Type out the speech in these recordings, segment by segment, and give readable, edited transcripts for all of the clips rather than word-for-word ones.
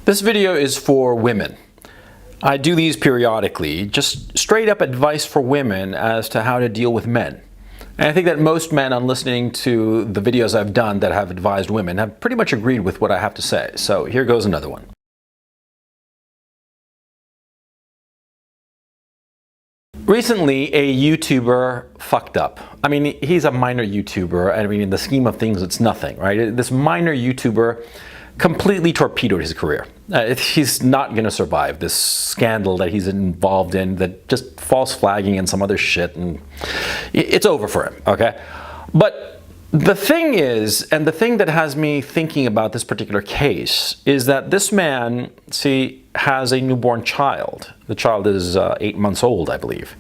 This video is for women. I do these periodically, just straight up advice for women as to how to deal with men. And I think that most men, on listening to the videos I've done that have advised women, have pretty much agreed with what I have to say. So here goes another one. Recently, a YouTuber fucked up. I mean, he's a minor YouTuber, and I mean, in the scheme of things, it's nothing, right? This minor YouTuber completely torpedoed his career. He's not going to survive this scandal that he's involved in, that just false flagging and some other shit, and it's over for him, okay? But the thing is, and the thing that has me thinking about this particular case, is that this man, see, has a newborn child. The child is 8 months old, I believe.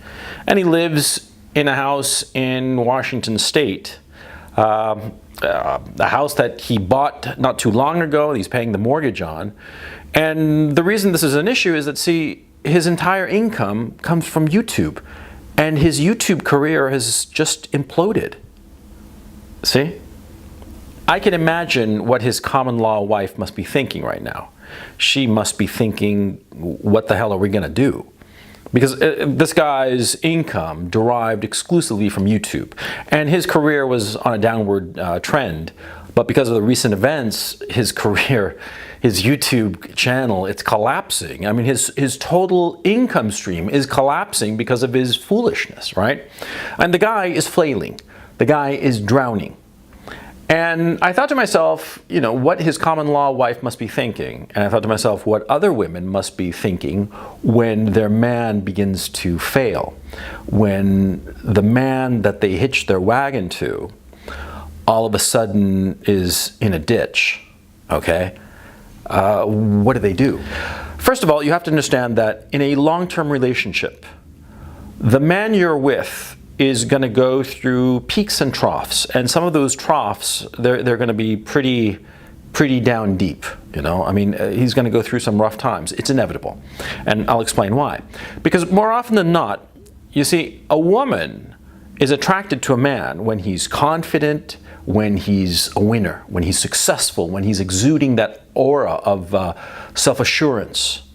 And he lives in a house in Washington State. A house that he bought not too long ago, he's paying the mortgage on. And the reason this is an issue is that, see, his entire income comes from YouTube. And his YouTube career has just imploded. See? I can imagine what his common law wife must be thinking right now. She must be thinking, what the hell are we going to do? Because this guy's income derived exclusively from YouTube. And his career was on a downward trend. But because of the recent events, his career, his YouTube channel, it's collapsing. I mean, his total income stream is collapsing because of his foolishness, right? And the guy is flailing. The guy is drowning. And I thought to myself, you know, what his common law wife must be thinking. And I thought to myself, what other women must be thinking when their man begins to fail. When the man that they hitched their wagon to all of a sudden is in a ditch, okay? What do? First of all, you have to understand that in a long-term relationship, the man you're with is going to go through peaks and troughs, and some of those troughs, they're going to be pretty down deep, you know. I mean, he's going to go through some rough times. It's inevitable, and I'll explain why. Because more often than not, you see, a woman is attracted to a man when he's confident, when he's a winner, when he's successful, when he's exuding that aura of self-assurance.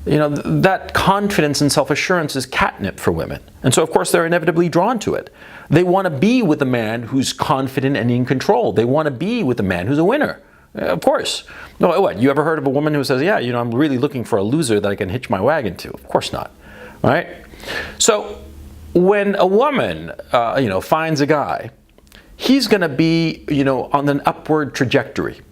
You know, that confidence and self-assurance is catnip for women. And so, of course, they're inevitably drawn to it. They want to be with a man who's confident and in control. They want to be with a man who's a winner. Of course. No, what? You ever heard of a woman who says, yeah, you know, I'm really looking for a loser that I can hitch my wagon to? Of course not. Right? So, when a woman, you know, finds a guy, he's going to be, you know, on an upward trajectory.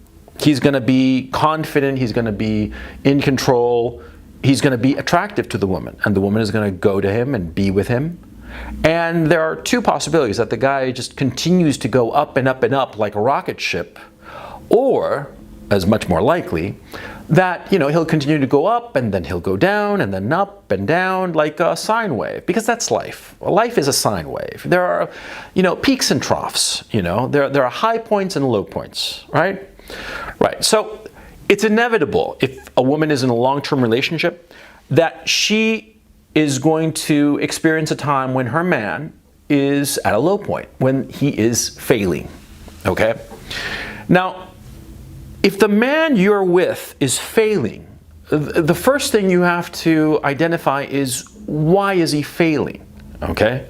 He's going to be confident, he's going to be in control, he's going to be attractive to the woman, and the woman is going to go to him and be with him. And there are two possibilities: that the guy just continues to go up and up and up like a rocket ship, or, as much more likely, that he'll continue to go up and then he'll go down and then up and down like a sine wave, because that's life. Life is a sine wave. There are peaks and troughs. There are high points and low points, right? Right. So it's inevitable, if a woman is in a long-term relationship, that she is going to experience a time when her man is at a low point, when he is failing. Okay? Now, if the man you're with is failing, the first thing you have to identify is, why is he failing? Okay?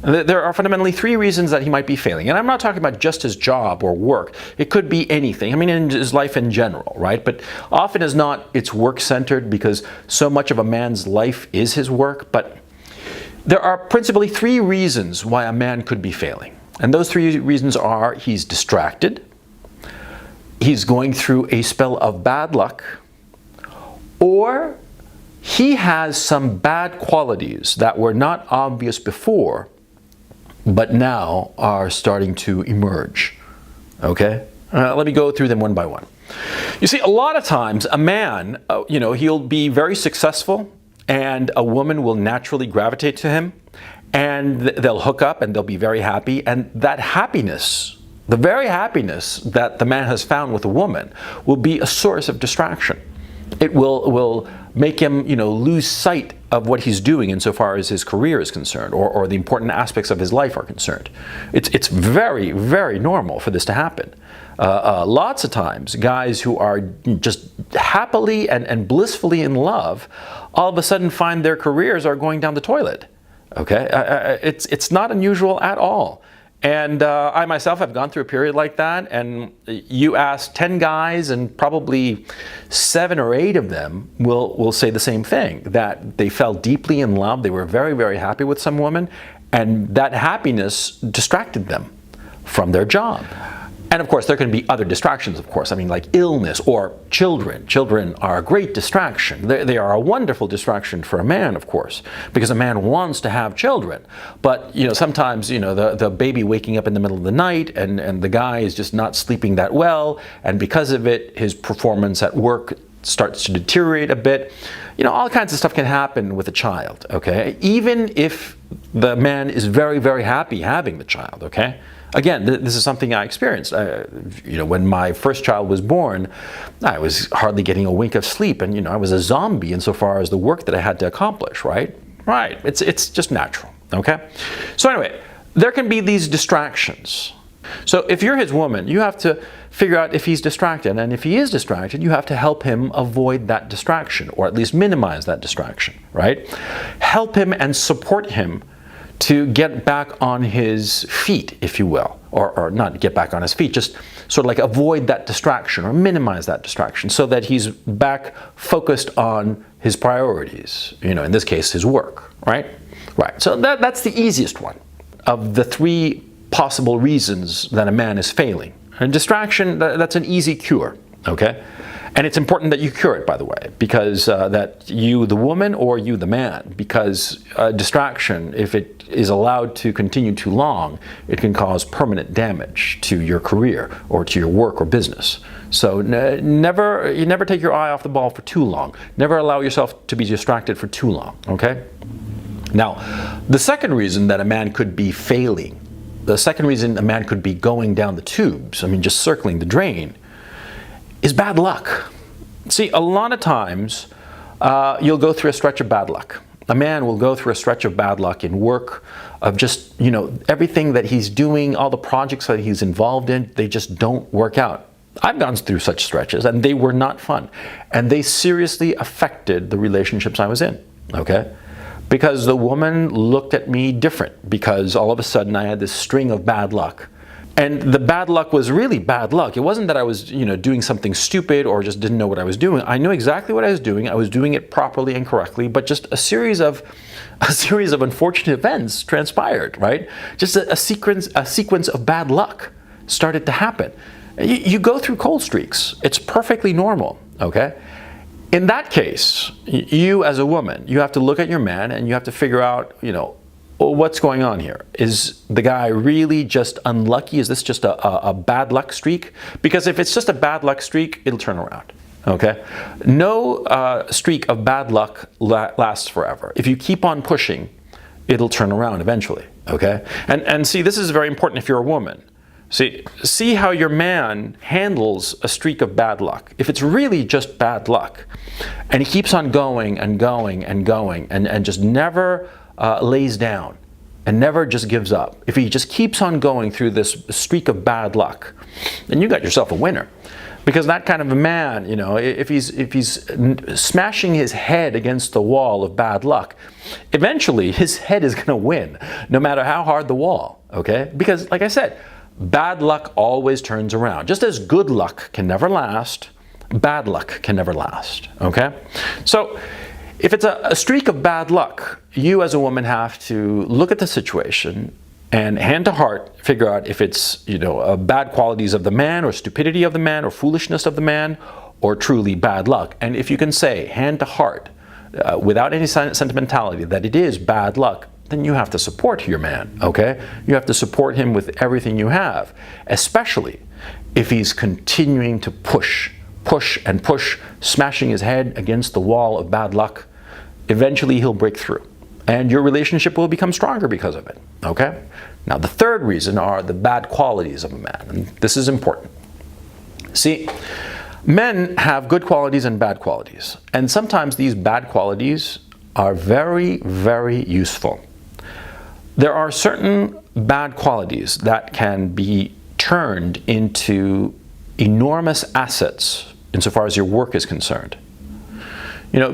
There are fundamentally three reasons that he might be failing. And I'm not talking about just his job or work. It could be anything. I mean, in his life in general, right? But often as not, it's work-centered, because so much of a man's life is his work. But there are principally three reasons why a man could be failing. And those three reasons are: he's distracted, he's going through a spell of bad luck, or he has some bad qualities that were not obvious before, but now are starting to emerge. Okay? Let me go through them one by one. You see, a lot of times a man, he'll be very successful, and a woman will naturally gravitate to him, and they'll hook up and they'll be very happy. And that happiness, the very happiness that the man has found with a woman, will be a source of distraction. It will make him, lose sight of what he's doing insofar as his career is concerned, or the important aspects of his life are concerned. It's very, very normal for this to happen. Lots of times, guys who are just happily and blissfully in love, all of a sudden find their careers are going down the toilet. Okay, it's not unusual at all. And I myself have gone through a period like that, and you ask 10 guys and probably 7 or 8 of them will say the same thing, that they fell deeply in love, they were very, very happy with some woman, and that happiness distracted them from their job. And of course, there can be other distractions, of course. I mean, like illness or children. Children are a great distraction. They are a wonderful distraction for a man, of course, because a man wants to have children. But, sometimes, the baby waking up in the middle of the night, and the guy is just not sleeping that well, and because of it, his performance at work starts to deteriorate a bit. All kinds of stuff can happen with a child, okay? Even if the man is very, very happy having the child, okay? Again, this is something I experienced. When my first child was born, I was hardly getting a wink of sleep, and I was a zombie insofar as the work that I had to accomplish. Right? Right. It's just natural. Okay. So anyway, there can be these distractions. So if you're his woman, you have to figure out if he's distracted, and if he is distracted, you have to help him avoid that distraction, or at least minimize that distraction. Right? Help him and support him to get back on his feet, if you will, or not get back on his feet, just sort of like avoid that distraction or minimize that distraction, so that he's back focused on his priorities, in this case, his work, right? Right, so that's the easiest one of the 3 possible reasons that a man is failing. And distraction, that's an easy cure, okay? And it's important that you cure it, by the way, because that you, the woman, or you, the man, because distraction, if it is allowed to continue too long, it can cause permanent damage to your career or to your work or business. So you never take your eye off the ball for too long. Never allow yourself to be distracted for too long, okay? Now, the second reason that a man could be failing, the second reason a man could be going down the tubes, just circling the drain, is bad luck. See, a lot of times you'll go through a stretch of bad luck. A man will go through a stretch of bad luck in work, of just, everything that he's doing, all the projects that he's involved in, they just don't work out. I've gone through such stretches, and they were not fun. And they seriously affected the relationships I was in, okay? Because the woman looked at me different, because all of a sudden I had this string of bad luck. And the bad luck was really bad luck. It wasn't that I was, doing something stupid or just didn't know what I was doing. I knew exactly what I was doing. I was doing it properly and correctly, but just a series of unfortunate events transpired, right? Just a sequence of bad luck started to happen. You go through cold streaks. It's perfectly normal, okay? In that case, you as a woman, you have to look at your man and you have to figure out, what's going on here? Is the guy really just unlucky? Is this just a bad luck streak? Because if it's just a bad luck streak, it'll turn around. Okay? No streak of bad luck lasts forever. If you keep on pushing, it'll turn around eventually. Okay? And see, this is very important if you're a woman. See how your man handles a streak of bad luck. If it's really just bad luck, and he keeps on going and going and going and just never lays down and never just gives up. If he just keeps on going through this streak of bad luck, then you got yourself a winner. Because that kind of a man, if he's smashing his head against the wall of bad luck, eventually his head is going to win, no matter how hard the wall, okay? Because, like I said, bad luck always turns around. Just as good luck can never last, bad luck can never last, okay? So, if it's a streak of bad luck, you as a woman have to look at the situation and hand to heart figure out if it's, bad qualities of the man or stupidity of the man or foolishness of the man or truly bad luck. And if you can say hand to heart without any sentimentality that it is bad luck, then you have to support your man, okay? You have to support him with everything you have, especially if he's continuing to push and push, smashing his head against the wall of bad luck. Eventually he'll break through and your relationship will become stronger because of it, okay? Now the third reason are the bad qualities of a man, and this is important. See, men have good qualities and bad qualities, and sometimes these bad qualities are very, very useful. There are certain bad qualities that can be turned into enormous assets insofar as your work is concerned.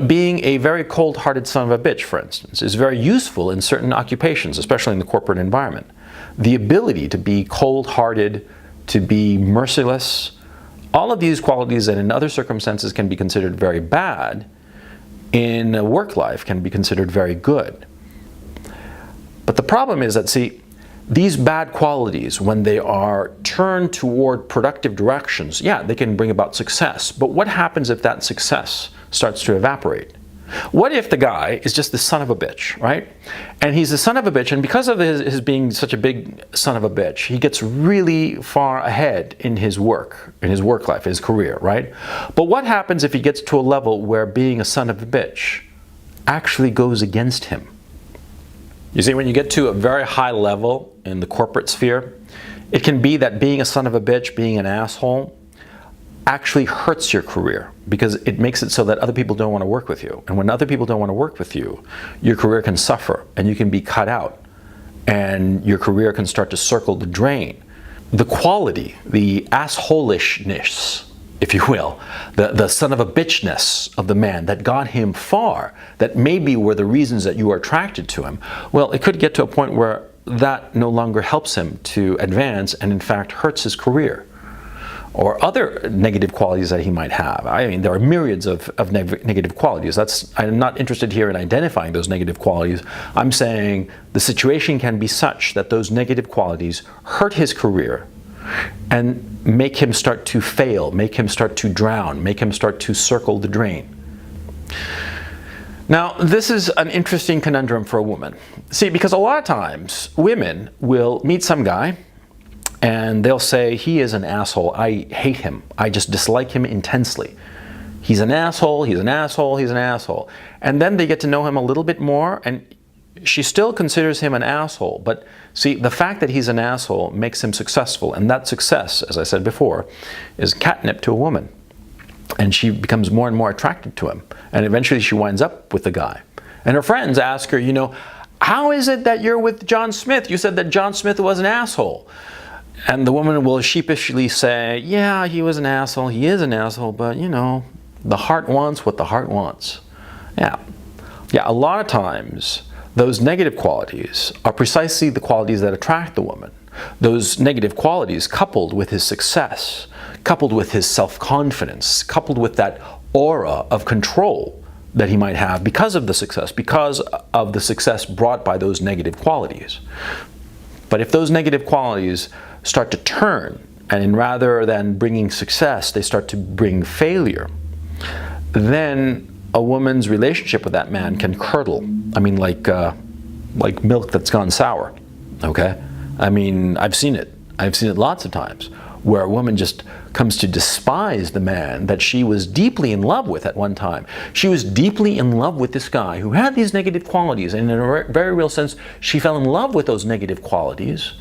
Being a very cold-hearted son of a bitch, for instance, is very useful in certain occupations, especially in the corporate environment. The ability to be cold-hearted, to be merciless, all of these qualities that in other circumstances can be considered very bad, in a work life can be considered very good. But the problem is that, these bad qualities, when they are turned toward productive directions, they can bring about success. But what happens if that success starts to evaporate? What if the guy is just the son of a bitch, right? And he's the son of a bitch, and because of his being such a big son of a bitch, he gets really far ahead in his work life, his career, right? But what happens if he gets to a level where being a son of a bitch actually goes against him? You see, when you get to a very high level in the corporate sphere, it can be that being a son of a bitch, being an asshole, actually hurts your career because it makes it so that other people don't want to work with you. And when other people don't want to work with you, your career can suffer and you can be cut out and your career can start to circle the drain. The quality, the assholishness, if you will, the son of a bitchness of the man that got him far, that maybe were the reasons that you are attracted to him, well, it could get to a point where that no longer helps him to advance and in fact hurts his career. Or other negative qualities that he might have. I mean, there are myriads of negative qualities. I'm not interested here in identifying those negative qualities. I'm saying the situation can be such that those negative qualities hurt his career and make him start to fail, make him start to drown, make him start to circle the drain. Now, this is an interesting conundrum for a woman. See, because a lot of times women will meet some guy and they'll say, he is an asshole, I hate him, I just dislike him intensely. He's an asshole, he's an asshole, he's an asshole. And then they get to know him a little bit more and she still considers him an asshole. But see, the fact that he's an asshole makes him successful. And that success, as I said before, is catnip to a woman. And she becomes more and more attracted to him. And eventually she winds up with the guy. And her friends ask her, how is it that you're with John Smith? You said that John Smith was an asshole. And the woman will sheepishly say, yeah, he was an asshole, he is an asshole, but the heart wants what the heart wants. Yeah, a lot of times those negative qualities are precisely the qualities that attract the woman. Those negative qualities coupled with his success, coupled with his self-confidence, coupled with that aura of control that he might have because of the success brought by those negative qualities. But if those negative qualities start to turn and rather than bringing success, they start to bring failure, then a woman's relationship with that man can curdle. I mean, like milk that's gone sour, okay? I mean, I've seen it. I've seen it lots of times, where a woman just comes to despise the man that she was deeply in love with at one time. She was deeply in love with this guy who had these negative qualities, and in a very real sense, she fell in love with those negative qualities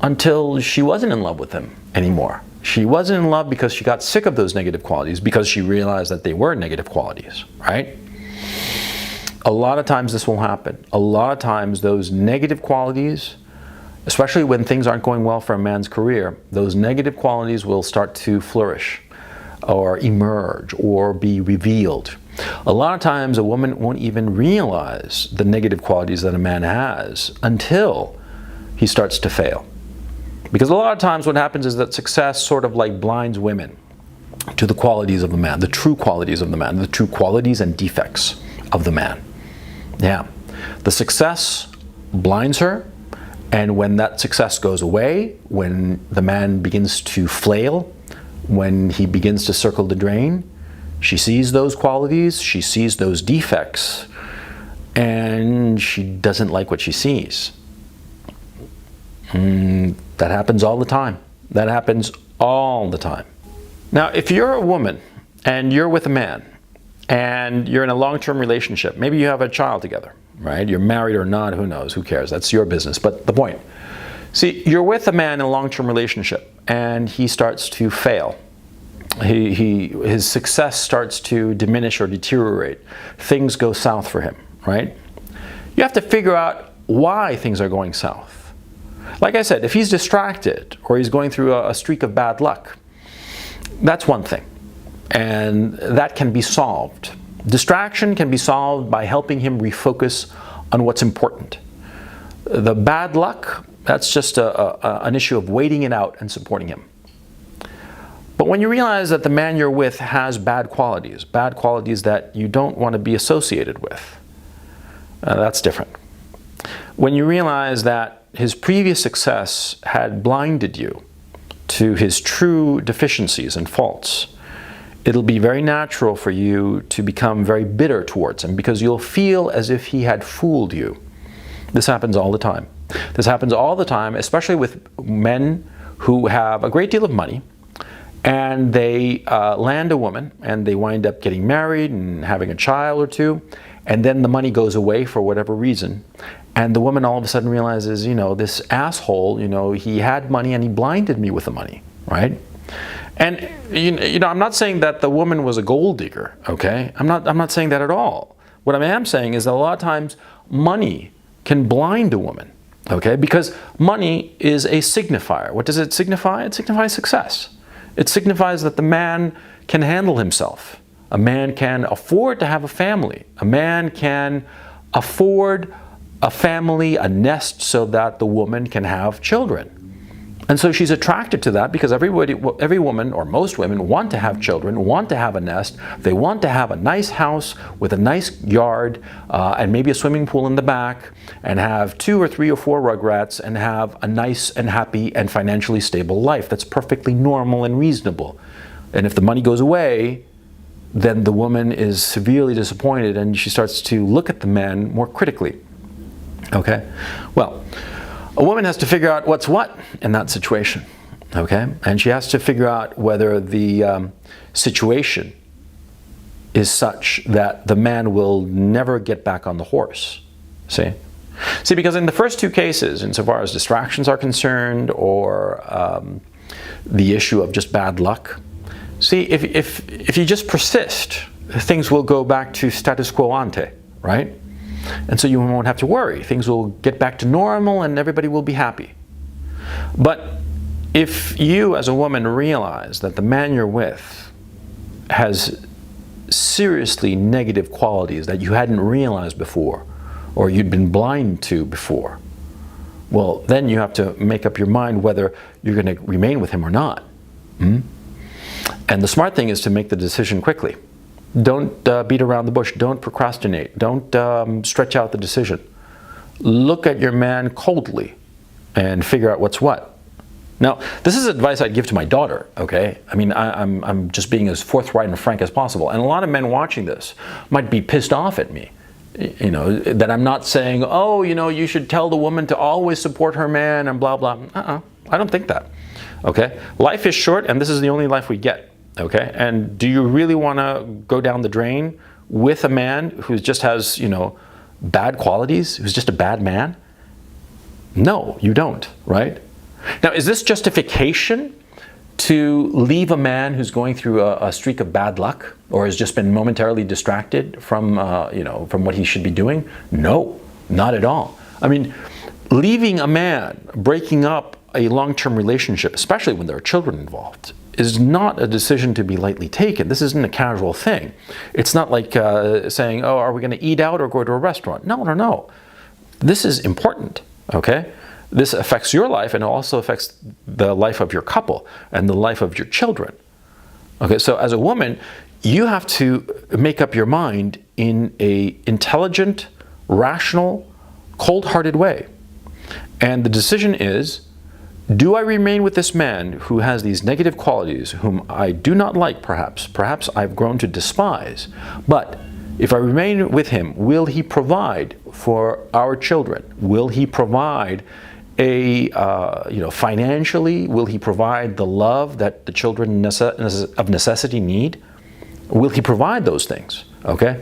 until she wasn't in love with him anymore. She wasn't in love because she got sick of those negative qualities, because she realized that they were negative qualities, right? A lot of times this will happen. A lot of times those negative qualities, especially when things aren't going well for a man's career, those negative qualities will start to flourish or emerge or be revealed. A lot of times a woman won't even realize the negative qualities that a man has until he starts to fail. Because a lot of times what happens is that success sort of like blinds women to the qualities of the man, the true qualities of the man, the true qualities and defects of the man. Yeah, the success blinds her, and when that success goes away, when the man begins to flail, when he begins to circle the drain, she sees those qualities, she sees those defects, and she doesn't like what she sees. That happens all the time. That happens all the time. Now, if you're a woman and you're with a man and you're in a long-term relationship, maybe you have a child together, right? You're married or not, who knows, who cares? That's your business. But the point, see, you're with a man in a long-term relationship and he starts to fail. His success starts to diminish or deteriorate. Things go south for him, right? You have to figure out why things are going south. Like I said, if he's distracted or he's going through a streak of bad luck, that's one thing, and that can be solved. Distraction can be solved by helping him refocus on what's important. The bad luck, that's just an issue of waiting it out and supporting him. But when you realize that the man you're with has bad qualities that you don't want to be associated with, that's different. When you realize that his previous success had blinded you to his true deficiencies and faults, it'll be very natural for you to become very bitter towards him, because you'll feel as if he had fooled you. This happens all the time. This happens all the time, especially with men who have a great deal of money, and they land a woman and they wind up getting married and having a child or two, and then the money goes away for whatever reason. And the woman all of a sudden realizes, you know, this asshole, you know, he had money and he blinded me with the money, right? And, you know, I'm not saying that the woman was a gold digger, okay? I'm not saying that at all. What I am saying is that a lot of times money can blind a woman, okay? Because money is a signifier. What does it signify? It signifies success. It signifies that the man can handle himself. A man can afford to have a family. A man can afford a family, a nest, so that the woman can have children. And so she's attracted to that because every woman, or most women, want to have children, want to have a nest. They want to have a nice house with a nice yard and maybe a swimming pool in the back, and have 2 or 3 or 4 rugrats, and have a nice and happy and financially stable life. That's perfectly normal and reasonable. And if the money goes away, then the woman is severely disappointed and she starts to look at the man more critically. Okay? Well, a woman has to figure out what's what in that situation. Okay? And she has to figure out whether the situation is such that the man will never get back on the horse. See? See, because in the first 2 cases, insofar as distractions are concerned, or the issue of just bad luck, see, if you just persist, things will go back to status quo ante, right? And so you won't have to worry. Things will get back to normal and everybody will be happy. But if you as a woman realize that the man you're with has seriously negative qualities that you hadn't realized before, or you'd been blind to before, well, then you have to make up your mind whether you're going to remain with him or not. And the smart thing is to make the decision quickly. Don't beat around the bush. Don't procrastinate. Don't stretch out the decision. Look at your man coldly and figure out what's what. Now, this is advice I'd give to my daughter, okay? I mean, I'm just being as forthright and frank as possible. And a lot of men watching this might be pissed off at me, you know, that I'm not saying, oh, you know, you should tell the woman to always support her man and blah, blah. I don't think that, okay? Life is short, and this is the only life we get, okay? And do you really want to go down the drain with a man who just has, you know, bad qualities, who's just a bad man? No, you don't, right? Now, is this justification to leave a man who's going through a streak of bad luck or has just been momentarily distracted from, you know, from what he should be doing? No, not at all. I mean, leaving a man, breaking up a long-term relationship, especially when there are children involved, is not a decision to be lightly taken. This isn't a casual thing. It's not like saying, oh, are we going to eat out or go to a restaurant? No, no, no. This is important, okay? This affects your life, and it also affects the life of your couple and the life of your children. Okay, so as a woman, you have to make up your mind in an intelligent, rational, cold-hearted way. And the decision is, do I remain with this man who has these negative qualities, whom I do not like perhaps I've grown to despise, but if I remain with him, will he provide for our children? Will he provide you know, financially? Will he provide the love that the children of necessity need? Will he provide those things? Okay?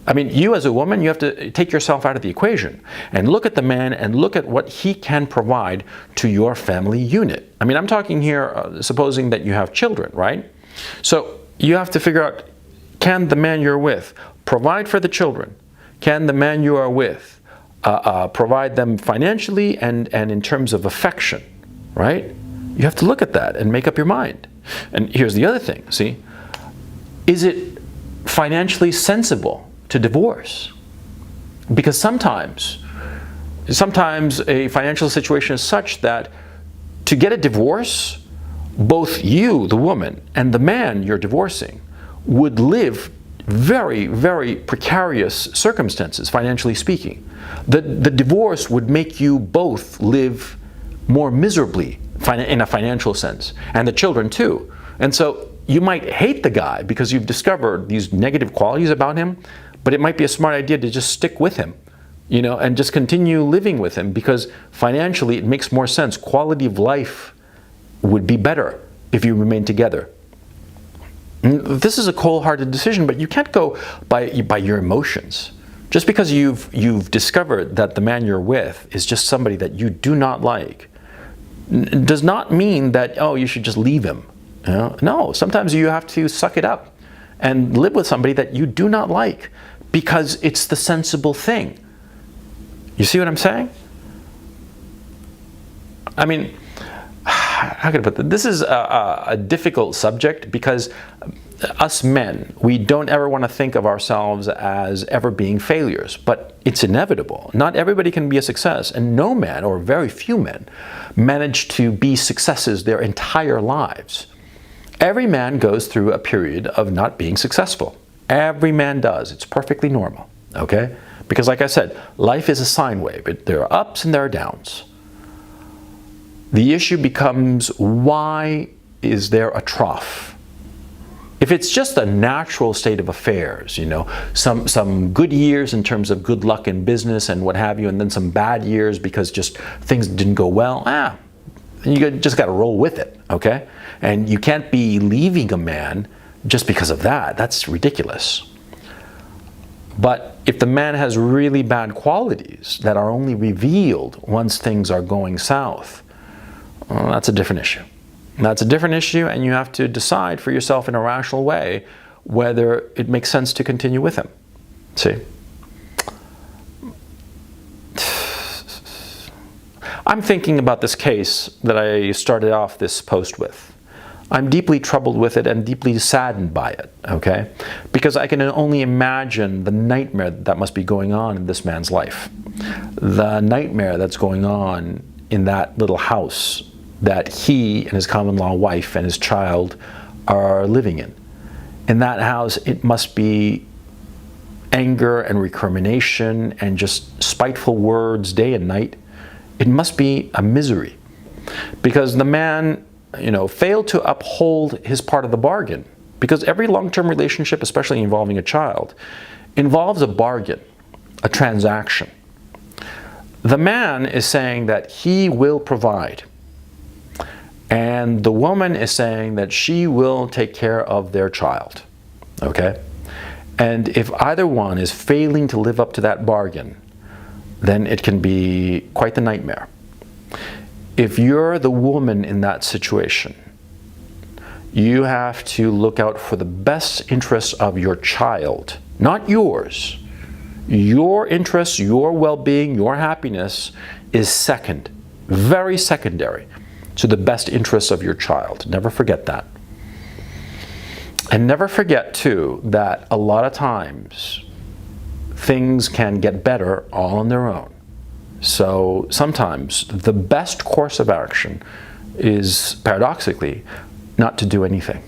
I mean, you as a woman, you have to take yourself out of the equation and look at the man and look at what he can provide to your family unit. I mean, I'm talking here, supposing that you have children, right? So you have to figure out, can the man you're with provide for the children? Can the man you are with provide them financially and in terms of affection, right? You have to look at that and make up your mind. And here's the other thing, see? Is it financially sensible to divorce? Because sometimes a financial situation is such that to get a divorce, both you, the woman, and the man you're divorcing would live very, very precarious circumstances, financially speaking. The divorce would make you both live more miserably in a financial sense, and the children too. And so you might hate the guy because you've discovered these negative qualities about him, but it might be a smart idea to just stick with him, you know, and just continue living with him, because financially it makes more sense. Quality of life would be better if you remain together. This is a cold-hearted decision, but you can't go by your emotions. Just because you've discovered that the man you're with is just somebody that you do not like, does not mean that, oh, you should just leave him. You know? No, sometimes you have to suck it up and live with somebody that you do not like because it's the sensible thing. You see what I'm saying? I mean, how can I put this? This is a difficult subject because us men, we don't ever want to think of ourselves as ever being failures, but it's inevitable. Not everybody can be a success, and no man, or very few men, manage to be successes their entire lives. Every man goes through a period of not being successful. Every man does. It's perfectly normal, okay? Because like I said, life is a sine wave. There are ups and there are downs. The issue becomes, why is there a trough? If it's just a natural state of affairs, you know, some good years in terms of good luck in business and what have you, and then some bad years because just things didn't go well, you just got to roll with it, okay? And you can't be leaving a man just because of that. That's ridiculous. But if the man has really bad qualities that are only revealed once things are going south, well, that's a different issue. That's a different issue, and you have to decide for yourself in a rational way whether it makes sense to continue with him. See? I'm thinking about this case that I started off this post with. I'm deeply troubled with it and deeply saddened by it, okay? Because I can only imagine the nightmare that must be going on in this man's life. The nightmare that's going on in that little house that he and his common-law wife and his child are living in. In that house, it must be anger and recrimination and just spiteful words day and night. It must be a misery. because the man, failed to uphold his part of the bargain. Because every long-term relationship, especially involving a child, involves a bargain, a transaction. The man is saying that he will provide, and the woman is saying that she will take care of their child, okay? And if either one is failing to live up to that bargain, then it can be quite the nightmare. If you're the woman in that situation, you have to look out for the best interests of your child, not yours. Your interests, your well-being, your happiness is second, very secondary to the best interests of your child. Never forget that. And never forget, too, that a lot of times things can get better all on their own. So sometimes the best course of action is, paradoxically, not to do anything.